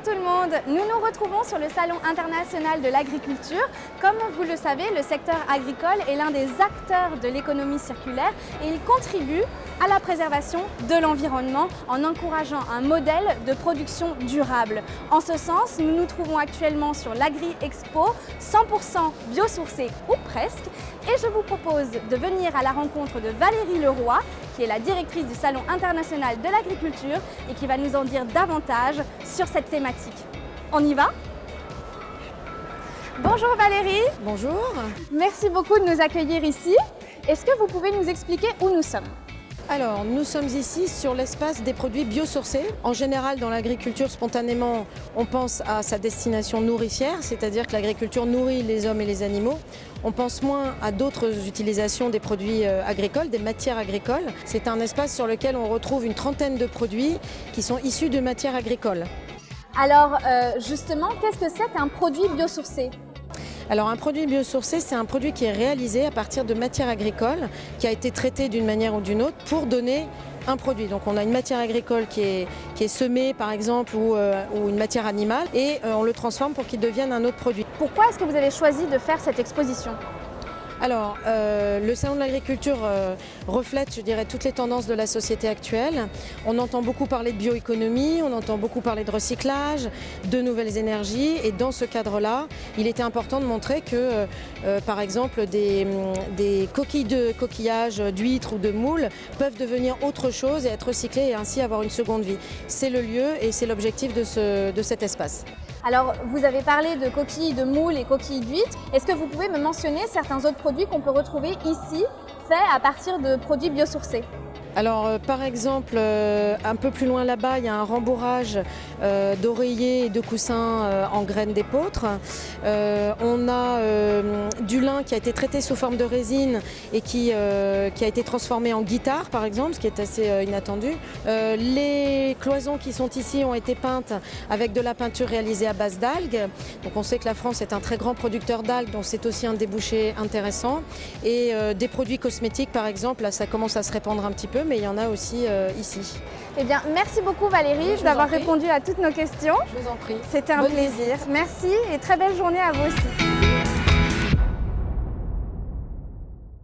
tout le monde, nous nous retrouvons sur le Salon international de l'agriculture. Comme vous le savez, le secteur agricole est l'un des acteurs de l'économie circulaire et il contribue à la préservation de l'environnement en encourageant un modèle de production durable. En ce sens, nous nous trouvons actuellement sur l'Agri-Expo, 100% biosourcé ou presque, et je vous propose de venir à la rencontre de Valérie Leroy, qui est la directrice du Salon international de l'agriculture et qui va nous en dire davantage sur cette thématique. On y va ? Bonjour Valérie. Bonjour. Merci beaucoup de nous accueillir ici. Est-ce que vous pouvez nous expliquer où nous sommes ? Alors, nous sommes ici sur l'espace des produits biosourcés. En général, dans l'agriculture, spontanément, on pense à sa destination nourricière, c'est-à-dire que l'agriculture nourrit les hommes et les animaux. On pense moins à d'autres utilisations des produits agricoles, des matières agricoles. C'est un espace sur lequel on retrouve une trentaine de produits qui sont issus de matières agricoles. Alors, justement, qu'est-ce que c'est qu'un produit biosourcé ? Alors un produit biosourcé, c'est un produit qui est réalisé à partir de matières agricoles, qui a été traité d'une manière ou d'une autre pour donner un produit. Donc on a une matière agricole qui est semée par exemple ou une matière animale et on le transforme pour qu'il devienne un autre produit. Pourquoi est-ce que vous avez choisi de faire cette exposition ? Alors, le salon de l'agriculture reflète, je dirais, toutes les tendances de la société actuelle. On entend beaucoup parler de bioéconomie, on entend beaucoup parler de recyclage, de nouvelles énergies. Et dans ce cadre-là, il était important de montrer que, par exemple, des coquillages d'huîtres ou de moules peuvent devenir autre chose et être recyclés et ainsi avoir une seconde vie. C'est le lieu et c'est l'objectif de cet espace. Alors, vous avez parlé de coquilles de moules et coquilles d'huîtres. Est-ce que vous pouvez me mentionner certains autres produits qu'on peut retrouver ici, faits à partir de produits biosourcés ? Alors par exemple, un peu plus loin là-bas, il y a un rembourrage d'oreillers et de coussins en graines d'épeautre. On a du lin qui a été traité sous forme de résine et qui a été transformé en guitare par exemple, ce qui est assez inattendu. Les cloisons qui sont ici ont été peintes avec de la peinture réalisée à base d'algues. Donc on sait que la France est un très grand producteur d'algues, donc c'est aussi un débouché intéressant. Et des produits cosmétiques par exemple, là ça commence à se répandre un petit peu, mais il y en a aussi ici. Eh bien, merci beaucoup Valérie d'avoir répondu à toutes nos questions. Je vous en prie. C'était un plaisir. Merci et très belle journée à vous aussi.